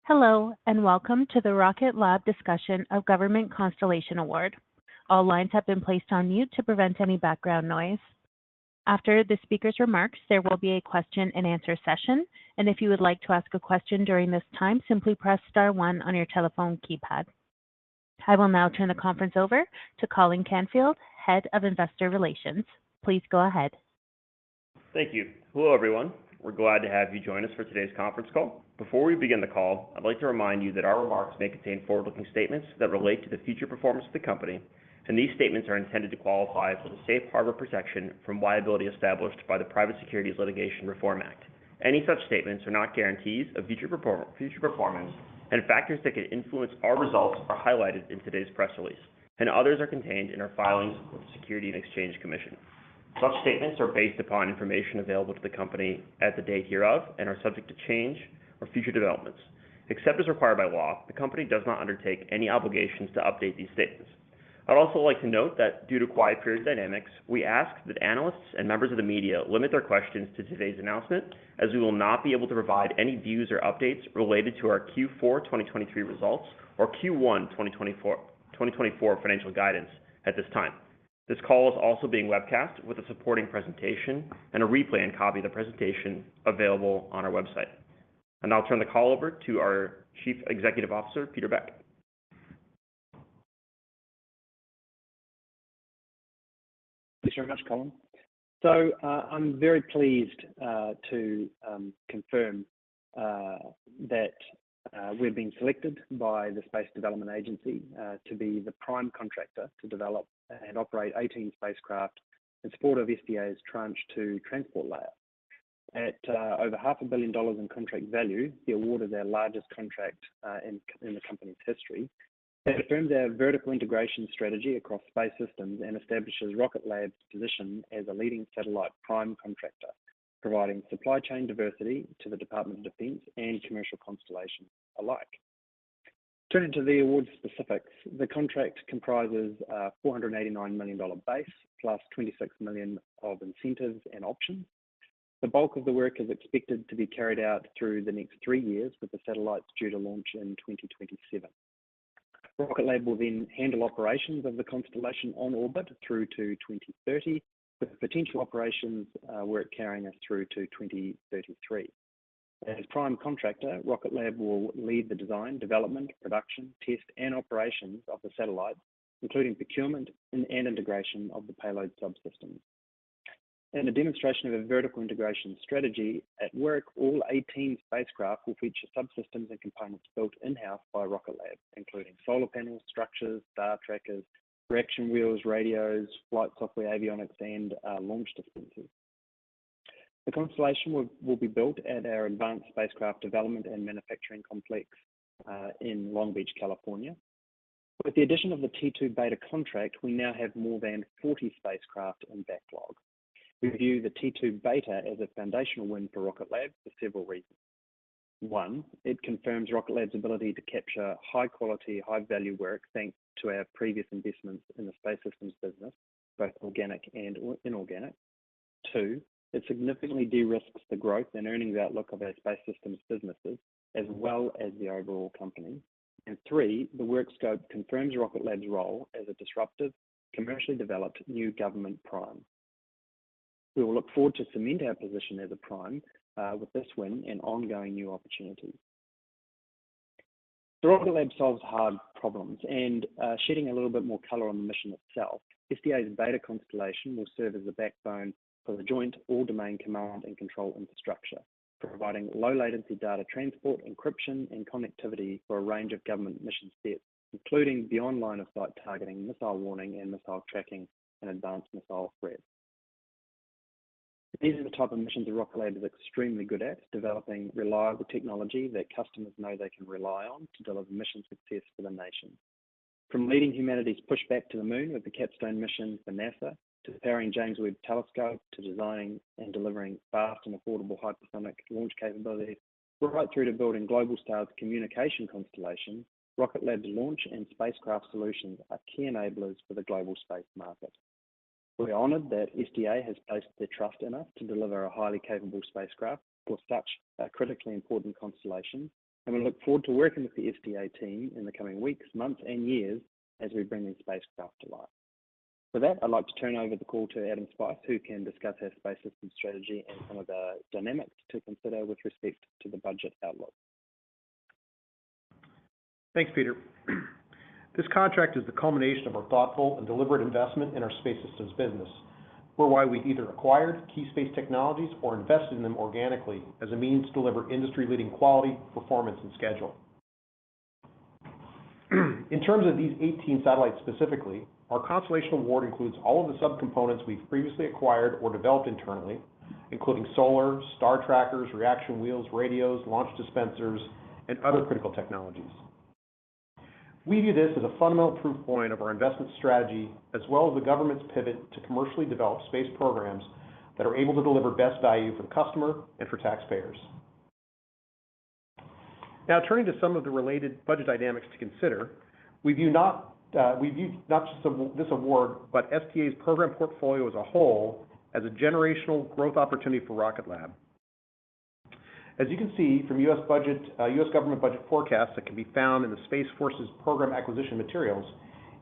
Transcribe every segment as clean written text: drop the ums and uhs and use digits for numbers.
Hello, and welcome to the Rocket Lab discussion of Government Constellation Award. All lines have been placed on mute to prevent any background noise. After the speaker's remarks, there will be a question and answer session, and if you would like to ask a question during this time, simply press star 1 on your telephone keypad. I will now turn the conference over to Colin Canfield, Head of Investor Relations. Please go ahead. Thank you. Hello, everyone. We're glad to have you join us for today's conference call. Before we begin the call, I'd like to remind you that our remarks may contain forward-looking statements that relate to the future performance of the company, and these statements are intended to qualify for the safe harbor protection from liability established by the Private Securities Litigation Reform Act. Any such statements are not guarantees of future performance, and factors that could influence our results are highlighted in today's press release, and others are contained in our filings with the Securities and Exchange Commission. Such statements are based upon information available to the company at the date hereof and are subject to change or future developments. Except as required by law, the company does not undertake any obligations to update these statements. I'd also like to note that due to quiet period dynamics, we ask that analysts and members of the media limit their questions to today's announcement, as we will not be able to provide any views or updates related to our Q4 2023 results or Q1 2024 financial guidance at this time. This call is also being webcast with a supporting presentation and a replay and copy of the presentation available on our website. And I'll turn the call over to our Chief Executive Officer, Peter Beck. Thanks very much, Colin. So I'm very pleased to confirm that we've been selected by the Space Development Agency to be the prime contractor to develop and operate 18 spacecraft in support of SDA's Tranche 2 transport layer. At over $500 million in contract value, the award is our largest contract in the company's history. It affirms our vertical integration strategy across space systems and establishes Rocket Lab's position as a leading satellite prime contractor, providing supply chain diversity to the Department of Defense and commercial constellations alike. Turning to the award specifics, the contract comprises a $489 million base plus $26 million of incentives and options. The bulk of the work is expected to be carried out through the next 3 years, with the satellites due to launch in 2027. Rocket Lab will then handle operations of the constellation on orbit through to 2030, with potential operations work carrying us through to 2033. As prime contractor, Rocket Lab will lead the design, development, production, test, and operations of the satellites, including procurement and integration of the payload subsystems. In a demonstration of a vertical integration strategy at work, all 18 spacecraft will feature subsystems and components built in-house by Rocket Lab, including solar panels, structures, star trackers, reaction wheels, radios, flight software, avionics, and launch dispensers. The constellation will be built at our Advanced Spacecraft Development and Manufacturing Complex in Long Beach, California. With the addition of the T2 beta contract, we now have more than 40 spacecraft in backlog. We view the T2 beta as a foundational win for Rocket Lab for several reasons. One, it confirms Rocket Lab's ability to capture high-quality, high-value work thanks to our previous investments in the space systems business, both organic and inorganic. Two, it significantly de-risks the growth and earnings outlook of our space systems businesses, as well as the overall company. And three, the work scope confirms Rocket Lab's role as a disruptive, commercially developed new government prime. We will look forward to cement our position as a prime with this win and ongoing new opportunities. The Rocket Lab solves hard problems, and shedding a little bit more color on the mission itself, SDA's beta constellation will serve as the backbone for the joint all-domain command and control infrastructure, providing low-latency data transport, encryption, and connectivity for a range of government mission sets, including beyond line-of-sight targeting, missile warning, and missile tracking, and advanced missile threats. These are the type of missions that Rocket Lab is extremely good at, developing reliable technology that customers know they can rely on to deliver mission success for the nation. From leading humanity's push back to the moon with the Capstone mission for NASA, to powering James Webb Telescope, to designing and delivering fast and affordable hypersonic launch capabilities, right through to building Globalstar's communication constellation, Rocket Lab's launch and spacecraft solutions are key enablers for the global space market. We're honoured that SDA has placed their trust in us to deliver a highly capable spacecraft for such a critically important constellation, and we look forward to working with the SDA team in the coming weeks, months, and years as we bring these spacecraft to life. For that, I'd like to turn over the call to Adam Spice, who can discuss our space system strategy and some of the dynamics to consider with respect to the budget outlook. Thanks, Peter. This contract is the culmination of our thoughtful and deliberate investment in our space systems business, whereby we've either acquired key space technologies or invested in them organically as a means to deliver industry-leading quality, performance, and schedule. In terms of these 18 satellites specifically, our constellation award includes all of the subcomponents we've previously acquired or developed internally, including solar, star trackers, reaction wheels, radios, launch dispensers, and other critical technologies. We view this as a fundamental proof point of our investment strategy, as well as the government's pivot to commercially develop space programs that are able to deliver best value for the customer and for taxpayers. Now, turning to some of the related budget dynamics to consider, we view not just this award, but SDA's program portfolio as a whole as a generational growth opportunity for Rocket Lab. As you can see from U.S. government budget forecasts that can be found in the Space Force's program acquisition materials,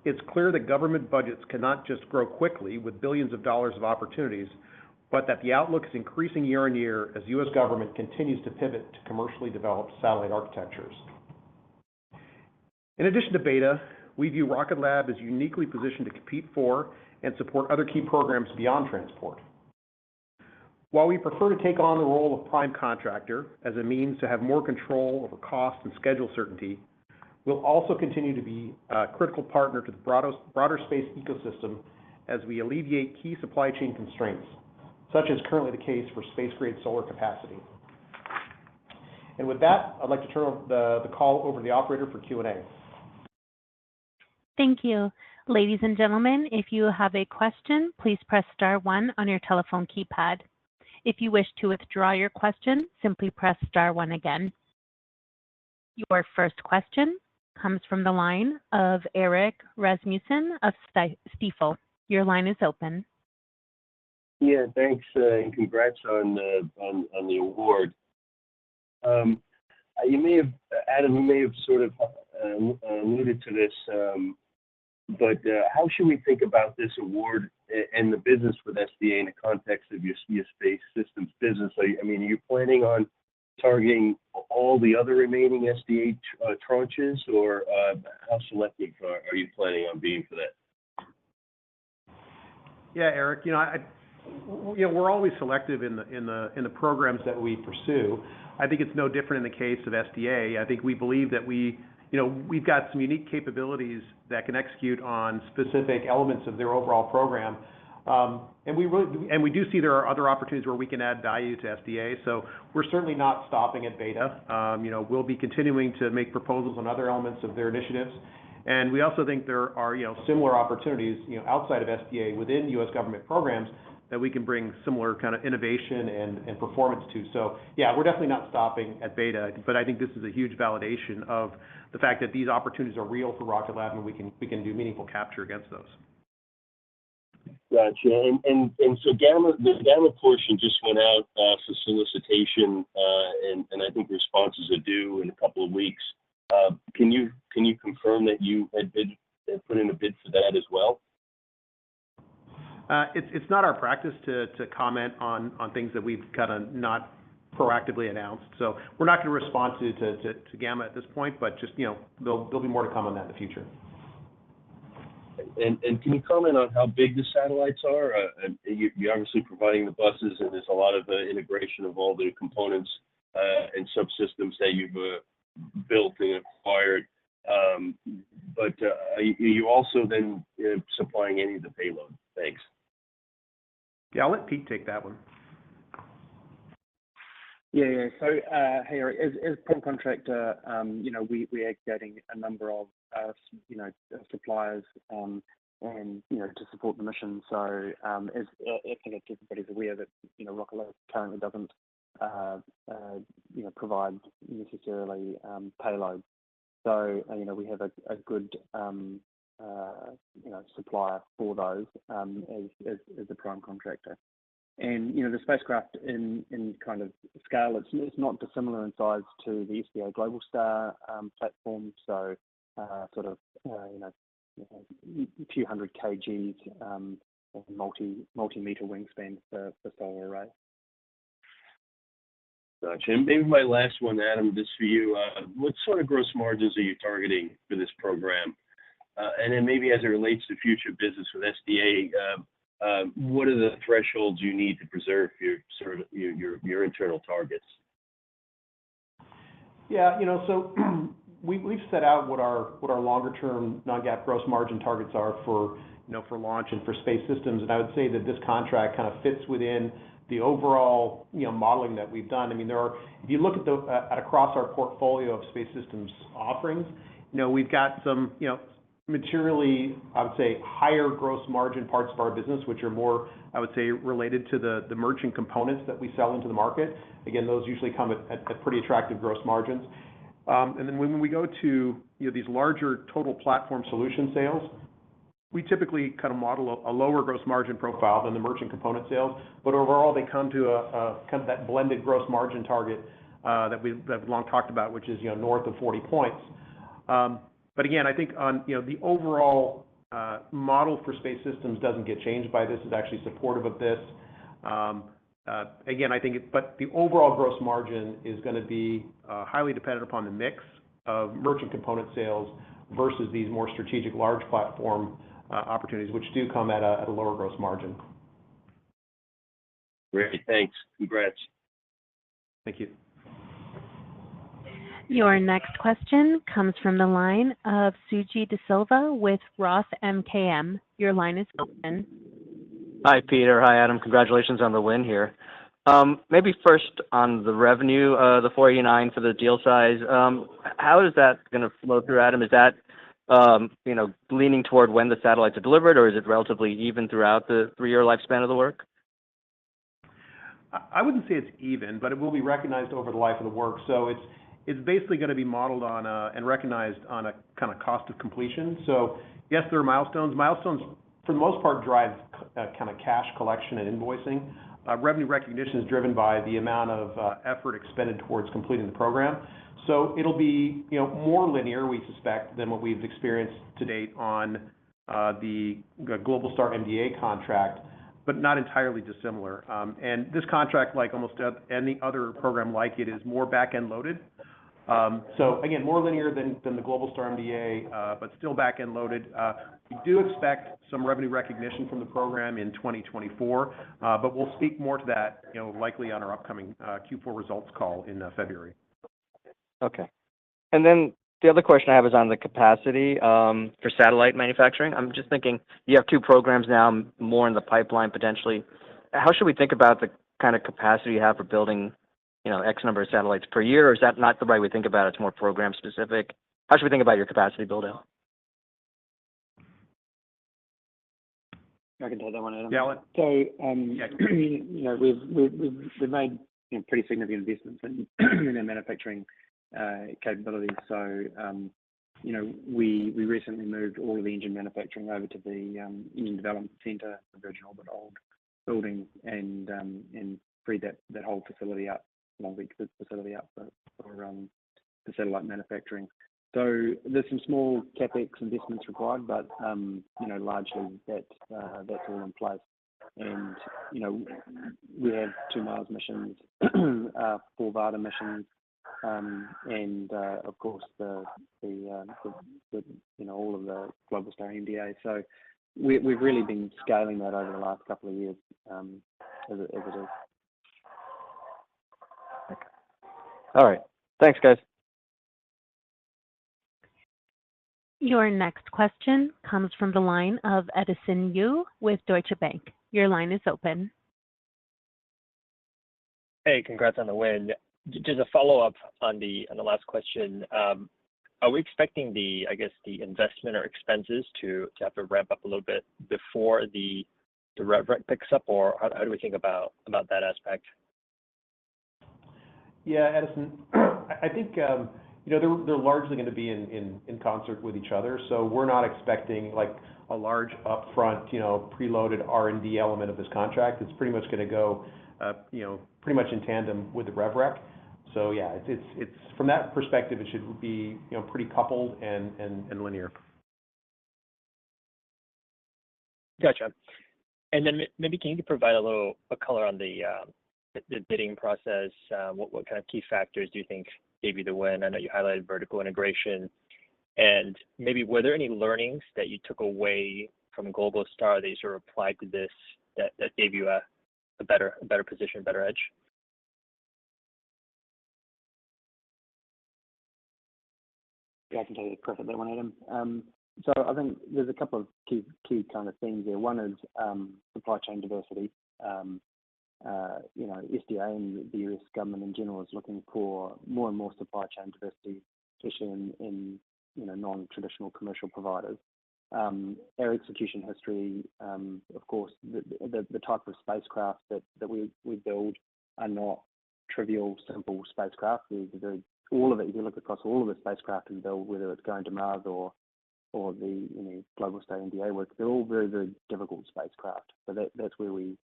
it's clear that government budgets cannot just grow quickly with billions of dollars of opportunities, but that the outlook is increasing year on year as U.S. government continues to pivot to commercially developed satellite architectures. In addition to Beta, we view Rocket Lab as uniquely positioned to compete for and support other key programs beyond transport. While we prefer to take on the role of prime contractor as a means to have more control over cost and schedule certainty, we'll also continue to be a critical partner to the broader space ecosystem as we alleviate key supply chain constraints, such as currently the case for space-grade solar capacity. And with that, I'd like to turn the call over to the operator for Q&A. Thank you. Ladies and gentlemen, if you have a question, please press star 1 on your telephone keypad. If you wish to withdraw your question, simply press star 1 again. Your first question comes from the line of Erik Rasmussen of Stifel. Your line is open. Yeah, thanks, and congrats on the award. Adam, you may have sort of alluded to this, but how should we think about this award and the business with SDA in the context of your space systems business? Are you planning on targeting all the other remaining SDA tranches, or how selective are you planning on being for that? Yeah, Eric, we're always selective in the programs that we pursue. I think it's no different in the case of SDA. I think we believe that we've got some unique capabilities that can execute on specific elements of their overall program. And we do see there are other opportunities where we can add value to SDA. So we're certainly not stopping at Beta. We'll be continuing to make proposals on other elements of their initiatives. And we also think there are similar opportunities outside of SDA within U.S. government programs that we can bring similar kind of innovation and performance to. So yeah, we're definitely not stopping at Beta, but I think this is a huge validation of the fact that these opportunities are real for Rocket Lab, and we can do meaningful capture against those. Gotcha. And so the Gamma portion just went out for solicitation, and I think responses are due in a couple of weeks. Can you confirm that you had put in a bid for that as well? It's not our practice to comment on things that we've kind of not proactively announced. So we're not going to respond to Gamma at this point, but just there'll be more to come on that in the future. And can you comment on how big the satellites are? You're obviously providing the buses, and there's a lot of integration of all the components and subsystems that you've built and acquired. But are you also then supplying any of the payload? Thanks. Yeah, I'll let Pete take that one. Yeah. So, hey, Eric, as prime contractor, we are getting a number of, suppliers, and to support the mission. So, as I think everybody's aware that, Rocket Lab currently doesn't, provide necessarily payload. So, we have a good, supplier for those as the prime contractor. And the spacecraft in kind of scale, it's not dissimilar in size to the SDA Global Star platform. So sort of a few hundred kgs, multi-meter wingspan for solar array. Gotcha. And maybe my last one, Adam, this for you. What sort of gross margins are you targeting for this program? And then maybe as it relates to future business with SDA, what are the thresholds you need to preserve your internal targets? Yeah, so we've set out what our longer-term non-GAAP gross margin targets are for launch and for space systems, and I would say that this contract kind of fits within the overall modeling that we've done. I mean, if you look at across our portfolio of space systems offerings, we've got some materially, I would say, higher gross margin parts of our business, which are more, I would say, related to the merchant components that we sell into the market. Again, those usually come at pretty attractive gross margins. And then when we go to these larger total platform solution sales, we typically kind of model a lower gross margin profile than the merchant component sales, but overall they come to a kind of that blended gross margin target that we've long talked about, which is north of 40 points. But again, I think on the overall model for space systems doesn't get changed by this. It's actually supportive of this. Again, I think, but the overall gross margin is going to be highly dependent upon the mix of merchant component sales versus these more strategic large platform opportunities, which do come at a lower gross margin. Great, thanks. Congrats. Thank you. Your next question comes from the line of Suji DeSilva with Roth MKM. Your line is open. Hi, Peter. Hi, Adam. Congratulations on the win here. Maybe first on the revenue, the 489 for the deal size. How is that going to flow through, Adam? Is that leaning toward when the satellites are delivered, or is it relatively even throughout the 3-year lifespan of the work? I wouldn't say it's even, but it will be recognized over the life of the work. So it's basically going to be modeled on and recognized on a kind of cost of completion. So yes, there are milestones. Milestones, for the most part, drive kind of cash collection and invoicing. Revenue recognition is driven by the amount of effort expended towards completing the program. So it'll be more linear, we suspect, than what we've experienced to date on the Globalstar MDA contract, but not entirely dissimilar. And this contract, like almost any other program like it, is more back-end loaded. So again, more linear than the Globalstar MDA, but still back-end loaded. We do expect some revenue recognition from the program in 2024, but we'll speak more to that, likely on our upcoming Q4 results call in February. Okay. And then the other question I have is on the capacity for satellite manufacturing. I'm just thinking you have 2 programs now, more in the pipeline potentially. How should we think about the kind of capacity you have for building, X number of satellites per year, or is that not the right way to think about it? It's more program specific. How should we think about your capacity build out? I can take that one, Adam. Yeah. So, we've made pretty significant investments in our manufacturing capabilities. So, we recently moved all of the engine manufacturing over to the Engine Development Center, the Virgin Orbit old building, and freed that whole facility up, Long Beach facility up for satellite manufacturing. So there's some small capex investments required, but largely that's all in place. And we have 2 Mars missions, 4 Varda missions, and of course the all of the Globalstar MDA. So we've really been scaling that over the last couple of years as it is. Okay. All right. Thanks, guys. Your next question comes from the line of Edison Yu with Deutsche Bank. Your line is open. Hey, congrats on the win. Just a follow-up on the last question. Are we expecting the investment or expenses to have to ramp up a little bit before the rev rec picks up, or how do we think about that aspect? Yeah, Edison, I think they're largely going to be in concert with each other. So we're not expecting like a large upfront, preloaded R&D element of this contract. It's pretty much going to go, pretty much in tandem with the rev rec. So yeah, it's from that perspective, it should be, pretty coupled and linear. Gotcha. And then maybe can you provide a color on the bidding process? What kind of key factors do you think gave you the win? I know you highlighted vertical integration, and maybe were there any learnings that you took away from Global Star that you sort of applied to this that gave you a better position, better edge? Yeah, I can take a crack at that one, Adam. So I think there's a couple of key kind of themes there. One is supply chain diversity. SDA and the US government in general is looking for more and more supply chain diversity, especially in non-traditional commercial providers. Our execution history, of course, the type of spacecraft that we build are not trivial, simple spacecraft. All of it, if you look across all of the spacecraft we build, whether it's going to Mars or the global state NDA work, they're all very, very difficult spacecraft. So that's where we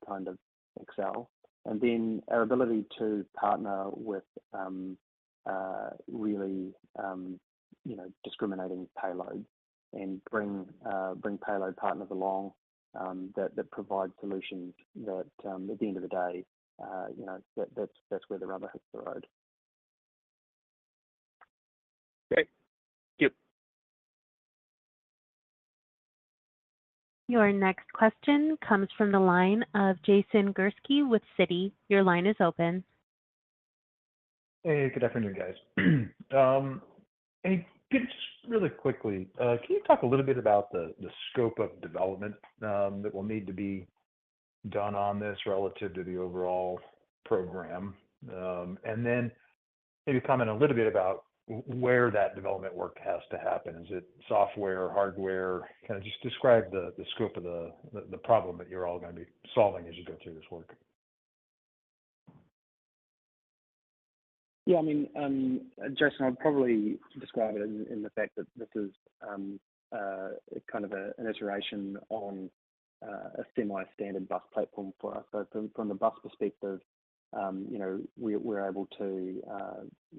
kind of excel. And then our ability to partner with really discriminating payloads and bring payload partners along that provide solutions that at the end of the day, that's where the rubber hits the road. Great. Thank you. Your next question comes from the line of Jason Gursky with Citi. Your line is open. Hey, good afternoon, guys. Hey, just really quickly, can you talk a little bit about the scope of development that will need to be done on this relative to the overall program? And then maybe comment a little bit about where that development work has to happen. Is it software, hardware? Kind of just describe the scope of the problem that you're all going to be solving as you go through this work. Yeah, I mean, Jason, I'd probably describe it in the fact that this is kind of an iteration on a semi-standard bus platform for us. So from the bus perspective, we're able to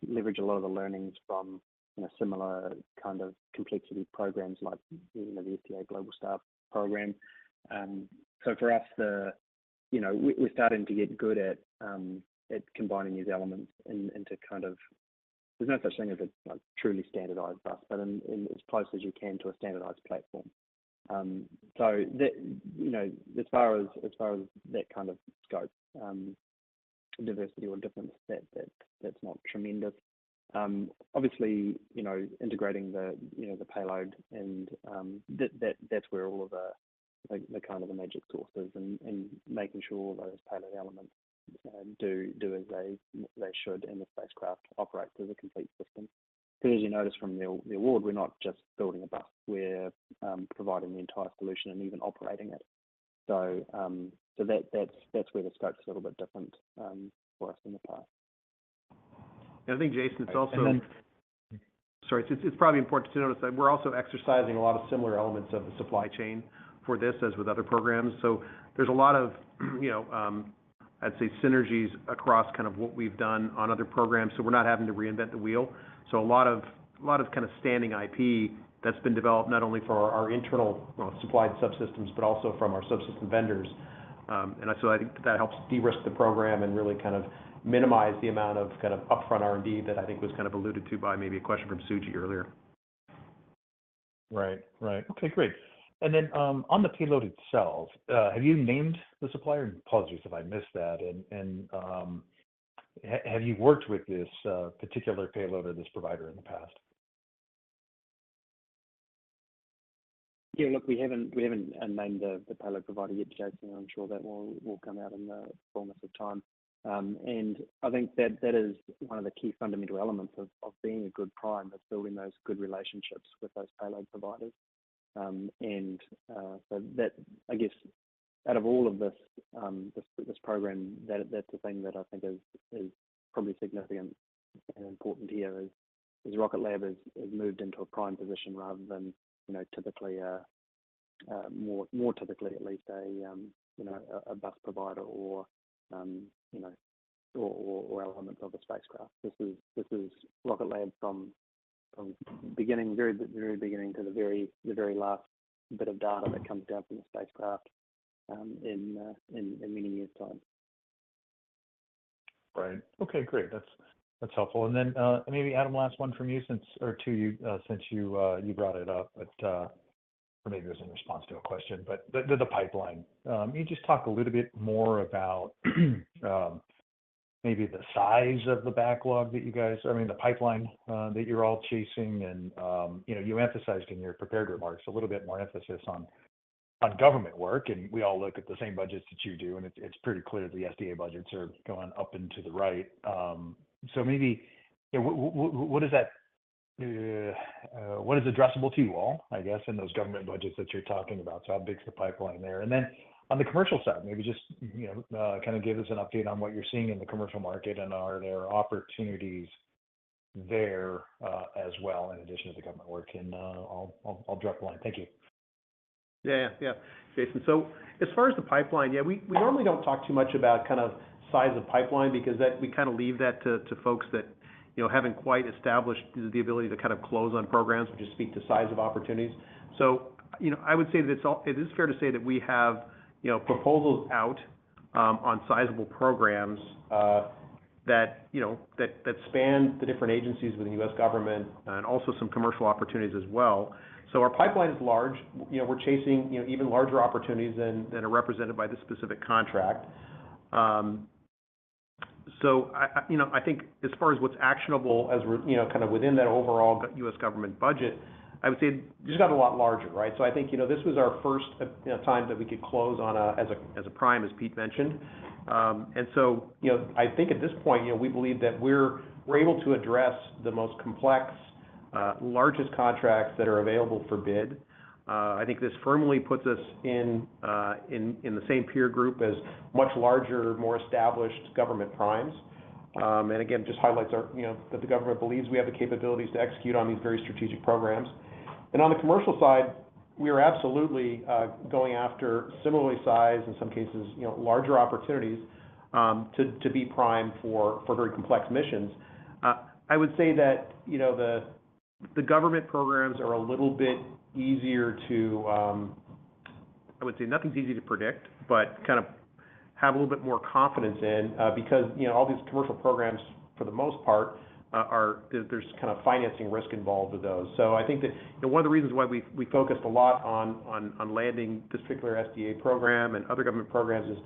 leverage a lot of the learnings from similar kind of complexity programs like the SDA Global Star program. So for us, we're starting to get good at combining these elements into kind of, there's no such thing as a truly standardized bus, but in as close as you can to a standardized platform. So that as far as that kind of scope, diversity or difference, that's not tremendous. Obviously, integrating the payload and that's where all of the kind of the magic sauce is, and making sure all those payload elements do as they should, and the spacecraft operates as a complete system. Because as you notice from the award, we're not just building a bus; we're providing the entire solution and even operating it. So that's where the scope's a little bit different for us in the past. And I think, Jason, it's also it's probably important to notice that we're also exercising a lot of similar elements of the supply chain for this as with other programs. So there's a lot of I'd say synergies across kind of what we've done on other programs. So we're not having to reinvent the wheel. So a lot of kind of standing IP that's been developed not only for our internal supplied subsystems, but also from our subsystem vendors. And so I think that helps de-risk the program and really kind of minimize the amount of kind of upfront R&D that I think was kind of alluded to by maybe a question from Suji earlier. Right. Okay, great. And then on the payload itself, have you named the supplier? Apologies if I missed that. And have you worked with this particular payload or this provider in the past? Yeah, look, we haven't named the payload provider yet, Jason. I'm sure that will come out in the fullness of time. And I think that is one of the key fundamental elements of being a good prime, is building those good relationships with those payload providers. So that, I guess, out of all of this program, that's the thing that I think is probably significant and important here, is Rocket Lab has moved into a prime position rather than, typically more typically at least a bus provider or or elements of the spacecraft. This is Rocket Lab from beginning, very beginning to the very last bit of data that comes down from the spacecraft in many years' time. Right. Okay, great. That's helpful. And then maybe Adam, last one from you since you brought it up, but or maybe it was in response to a question, but the pipeline. You just talk a little bit more about maybe the size of the backlog that the pipeline that you're all chasing, and you emphasized in your prepared remarks a little bit more emphasis on government work, and we all look at the same budgets that you do, and it's pretty clear the SDA budgets are going up and to the right. So maybe what is that? What is addressable to you all, I guess, in those government budgets that you're talking about? So how big's the pipeline there? And then on the commercial side, maybe just kind of give us an update on what you're seeing in the commercial market, and are there opportunities there as well in addition to the government work? And I'll drop the line. Thank you. Yeah, Jason. So as far as the pipeline, we normally don't talk too much about kind of size of pipeline, because that we kind of leave that to folks that haven't quite established the ability to kind of close on programs, or just speak to size of opportunities. So I would say that it is fair to say that we have proposals out on sizable programs that span the different agencies within the U.S. government, and also some commercial opportunities as well. So our pipeline is large. We're chasing even larger opportunities than are represented by this specific contract. So I think as far as what's actionable, as we're kind of within that overall U.S. government budget, I would say it just got a lot larger, right? So I think this was our first time that we could close on as a prime, as Pete mentioned, and so I think at this point we believe that we're able to address the most complex, largest contracts that are available for bid. I think this firmly puts us in the same peer group as much larger, more established government primes, and again, just highlights that the government believes we have the capabilities to execute on these very strategic programs. And on the commercial side, we are absolutely going after similarly sized, in some cases larger opportunities to be prime for very complex missions. I would say that the government programs are a little bit easier to, I would say nothing's easy to predict, but kind of have a little bit more confidence in, because all these commercial programs, for the most part, there's kind of financing risk involved with those. So I think that one of the reasons why we focused a lot on landing this particular SDA program and other government programs is,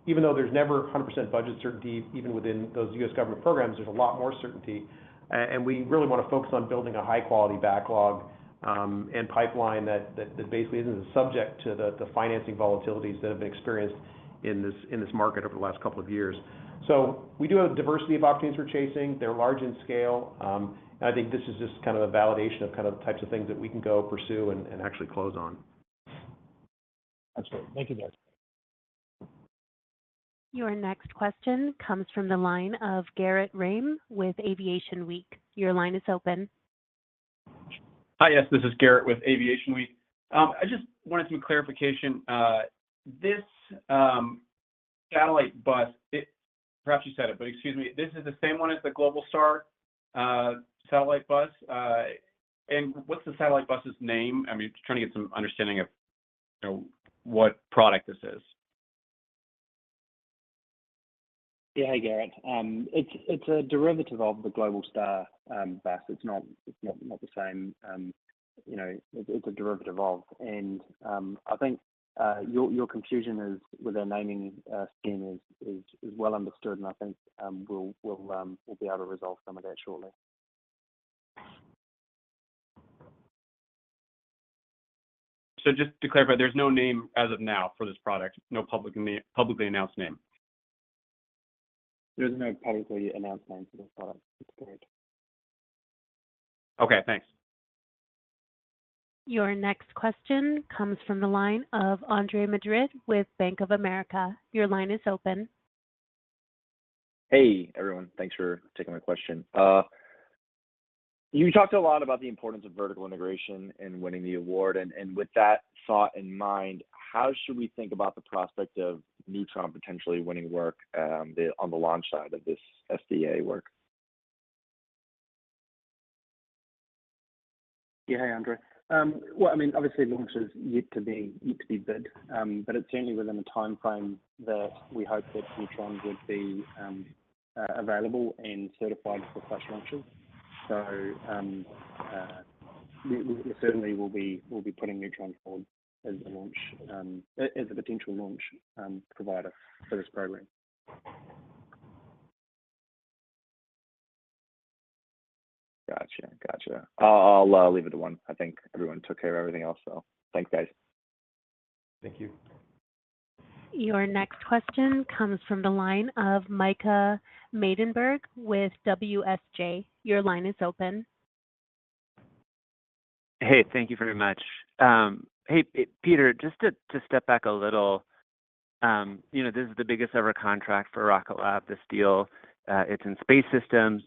even though there's never 100% budget certainty, even within those U.S. government programs, there's a lot more certainty. And we really want to focus on building a high-quality backlog and pipeline that basically isn't subject to the financing volatilities that have been experienced in this market over the last couple of years. So we do have a diversity of opportunities we're chasing. They're large in scale, and I think this is just kind of a validation of kind of the types of things that we can go pursue and actually close on. That's great. Thank you, guys. Your next question comes from the line of Garrett Rame with Aviation Week. Your line is open. Hi, yes, this is Garrett with Aviation Week. I just wanted some clarification. This satellite bus, perhaps you said it, but excuse me, this is the same one as the Globalstar satellite bus? And what's the satellite bus's name? I mean, trying to get some understanding of what product this is. Yeah, hey Garrett. It's a derivative of the Globalstar bus. It's not the same. It's a derivative of, and I think your confusion is with our naming scheme is well understood, and I think we'll be able to resolve some of that shortly. So just to clarify, there's no name as of now for this product, no publicly announced name. There's no publicly announced name for this product. That's correct. Okay, thanks. Your next question comes from the line of Andre Madrid with Bank of America. Your line is open. Hey, everyone. Thanks for taking my question. You talked a lot about the importance of vertical integration in winning the award, and with that thought in mind, how should we think about the prospect of Neutron potentially winning work on the launch side of this SDA work? Yeah, hey, Andre. Well, I mean, obviously launch is yet to be bid, but it's certainly within a time frame that we hope that Neutron would be available and certified for such launches. So we certainly will be putting Neutron forward as a launch, as a potential launch provider for this program. Gotcha. I'll leave it to one. I think everyone took care of everything else, so thanks, guys. Thank you. Your next question comes from the line of Micah Maidenberg with WSJ. Your line is open. Hey, thank you very much. Hey, Peter, just to step back a little, this is the biggest ever contract for Rocket Lab, this deal. It's in space systems.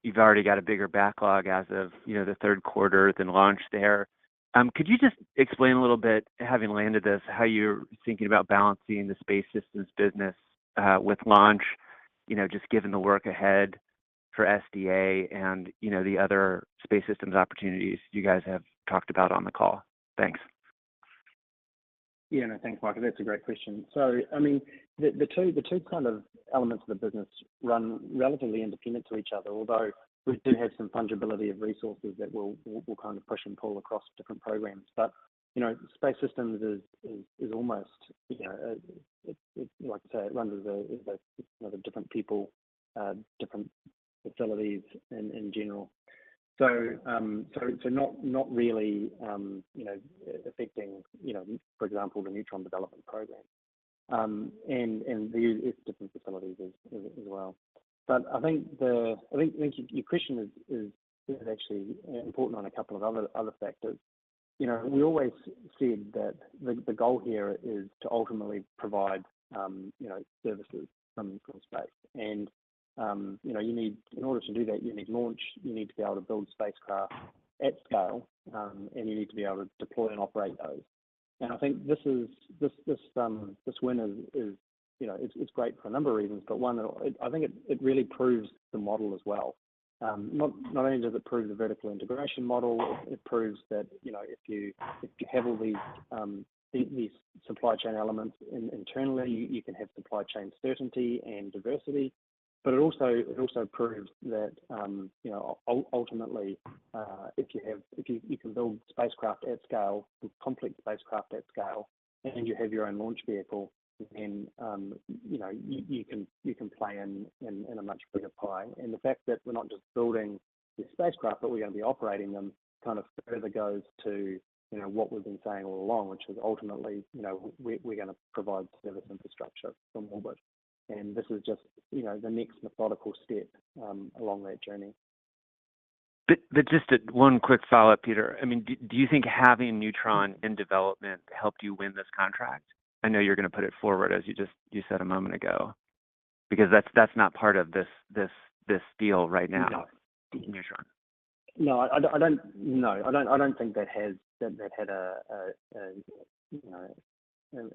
You've already got a bigger backlog as of, the third quarter than launch there. Could you just explain a little bit, having landed this, how you're thinking about balancing the space systems business with launch, just given the work ahead for SDA and, the other space systems opportunities you guys have talked about on the call? Thanks. Yeah, no, thanks, Michael. That's a great question. So, I mean, the two kind of elements of the business run relatively independent to each other, although we do have some fungibility of resources that will kind of push and pull across different programs. But, space systems is almost, it like I say, it runs as a different people, different facilities in general. So not really, affecting, for example, the Neutron development program, and the different facilities as well. But I think your question is actually important on a couple of other factors. We always said that the goal here is to ultimately provide, services from space, and you need, in order to do that, you need launch, you need to be able to build spacecraft at scale, and you need to be able to deploy and operate those. And I think this win is it's great for a number of reasons, but one, I think it really proves the model as well. Not only does it prove the vertical integration model, it proves that if you have all these supply chain elements internally, you can have supply chain certainty and diversity. But it also proves that ultimately, if you can build spacecraft at scale, complex spacecraft at scale, and you have your own launch vehicle, then you can play in a much bigger pie. And the fact that we're not just building the spacecraft, but we're going to be operating them, kind of further goes to what we've been saying all along, which is ultimately we're going to provide service infrastructure from orbit. And this is just, the next methodical step along that journey. But just one quick follow-up, Peter. I mean, do you think having Neutron in development helped you win this contract? I know you're going to put it forward, as you said a moment ago, because that's not part of this deal right now. No. Neutron. No, I don't. No, I don't think that had a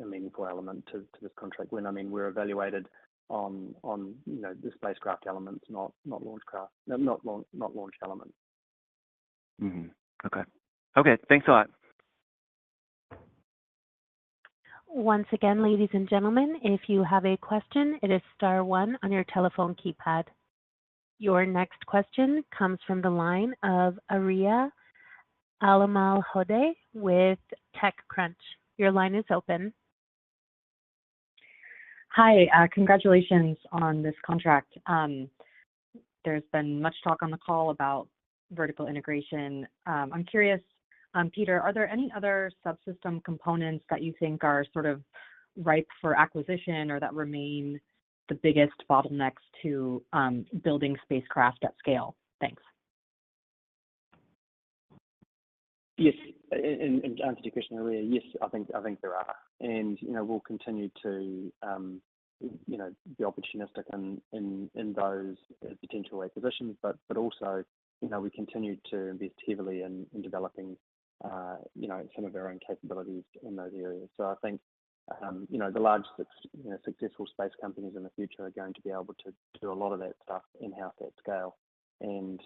meaningful element to this contract win. I mean, we're evaluated on the spacecraft elements, not launch elements. Mm-hmm. Okay. Thanks a lot. Once again, ladies and gentlemen, if you have a question, it is star one on your telephone keypad. Your next question comes from the line of Aria Alamalhode with TechCrunch. Your line is open. Hi, congratulations on this contract. There's been much talk on the call about vertical integration. I'm curious, Peter, are there any other subsystem components that you think are sort of ripe for acquisition or that remain the biggest bottlenecks to building spacecraft at scale? Thanks. Yes, and to answer your question, Maria, yes, I think there are, and we'll continue to be opportunistic in those potential acquisitions, but also we continue to invest heavily in developing, some of our own capabilities in those areas. So I think, the large, successful space companies in the future are going to be able to do a lot of that stuff in-house at scale. And,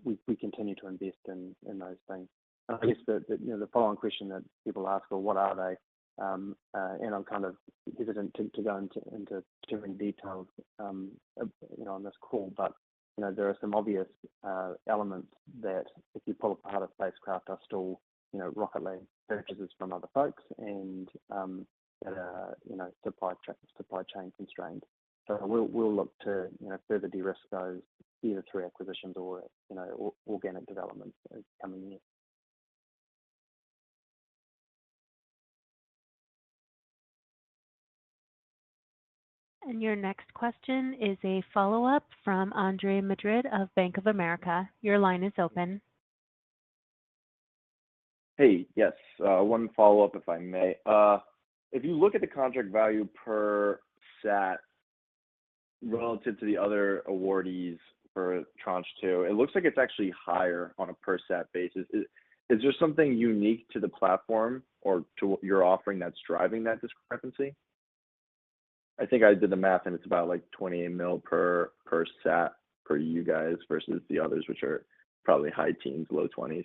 we continue to invest in those things. And I guess the following question that people ask, well, what are they? And I'm kind of hesitant to go into too many details, on this call, but there are some obvious elements that, if you pull apart a spacecraft, are still Rocket Lab purchases from other folks and that are supply chain constrained. So we'll look to further de-risk those either through acquisitions or organic development in the coming years. And your next question is a follow-up from Andre Madrid of Bank of America. Your line is open. Hey, yes, one follow-up, if I may. If you look at the contract value per sat relative to the other awardees for Tranche 2, it looks like it's actually higher on a per sat basis. Is there something unique to the platform or to what you're offering that's driving that discrepancy? I think I did the math, and it's about like 28 mil per sat for you guys versus the others, which are probably high teens, low 20s.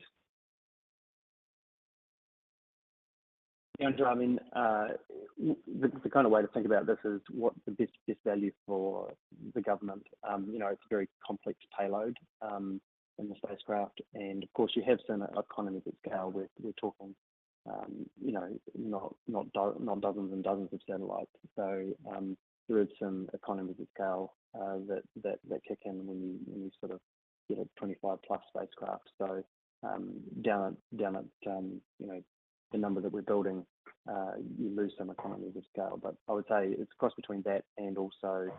Yeah, Andrew, I mean, the kind of way to think about this is what the best value for the government. It's a very complex payload in the spacecraft, and of course you have some economies at scale. We're talking, not dozens and dozens of satellites. So there is some economies of scale that kick in when you sort of get a 25 plus spacecraft. So down at the number that we're building, you lose some economies of scale. But I would say it's a cross between that and also,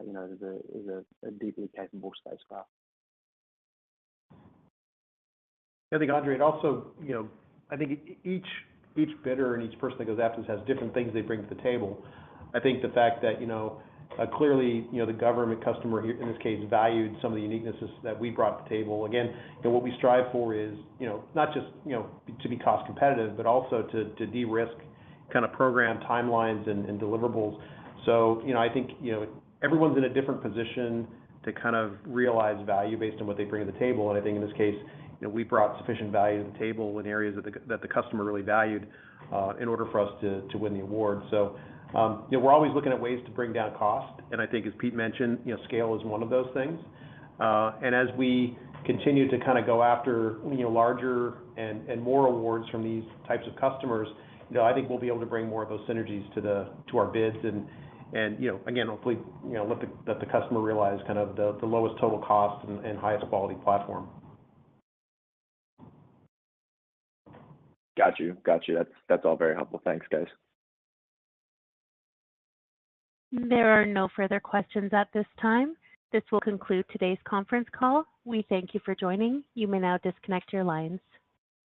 is a deeply capable spacecraft. I think, Andre, it also, I think each bidder and each person that goes after this has different things they bring to the table. I think the fact that, clearly, the government customer here, in this case, valued some of the uniquenesses that we brought to the table. Again, what we strive for is, not just, to be cost competitive, but also to de-risk kind of program timelines and deliverables. So, I think, everyone's in a different position to kind of realize value based on what they bring to the table. And I think in this case, we brought sufficient value to the table in areas that the customer really valued in order for us to win the award. So, we're always looking at ways to bring down cost, and I think, as Pete mentioned, scale is one of those things. And as we continue to kind of go after larger and more awards from these types of customers, I think we'll be able to bring more of those synergies to our bids and again, hopefully let the customer realize kind of the lowest total cost and highest quality platform. Got you. That's all very helpful. Thanks, guys. There are no further questions at this time. This will conclude today's conference call. We thank you for joining. You may now disconnect your lines.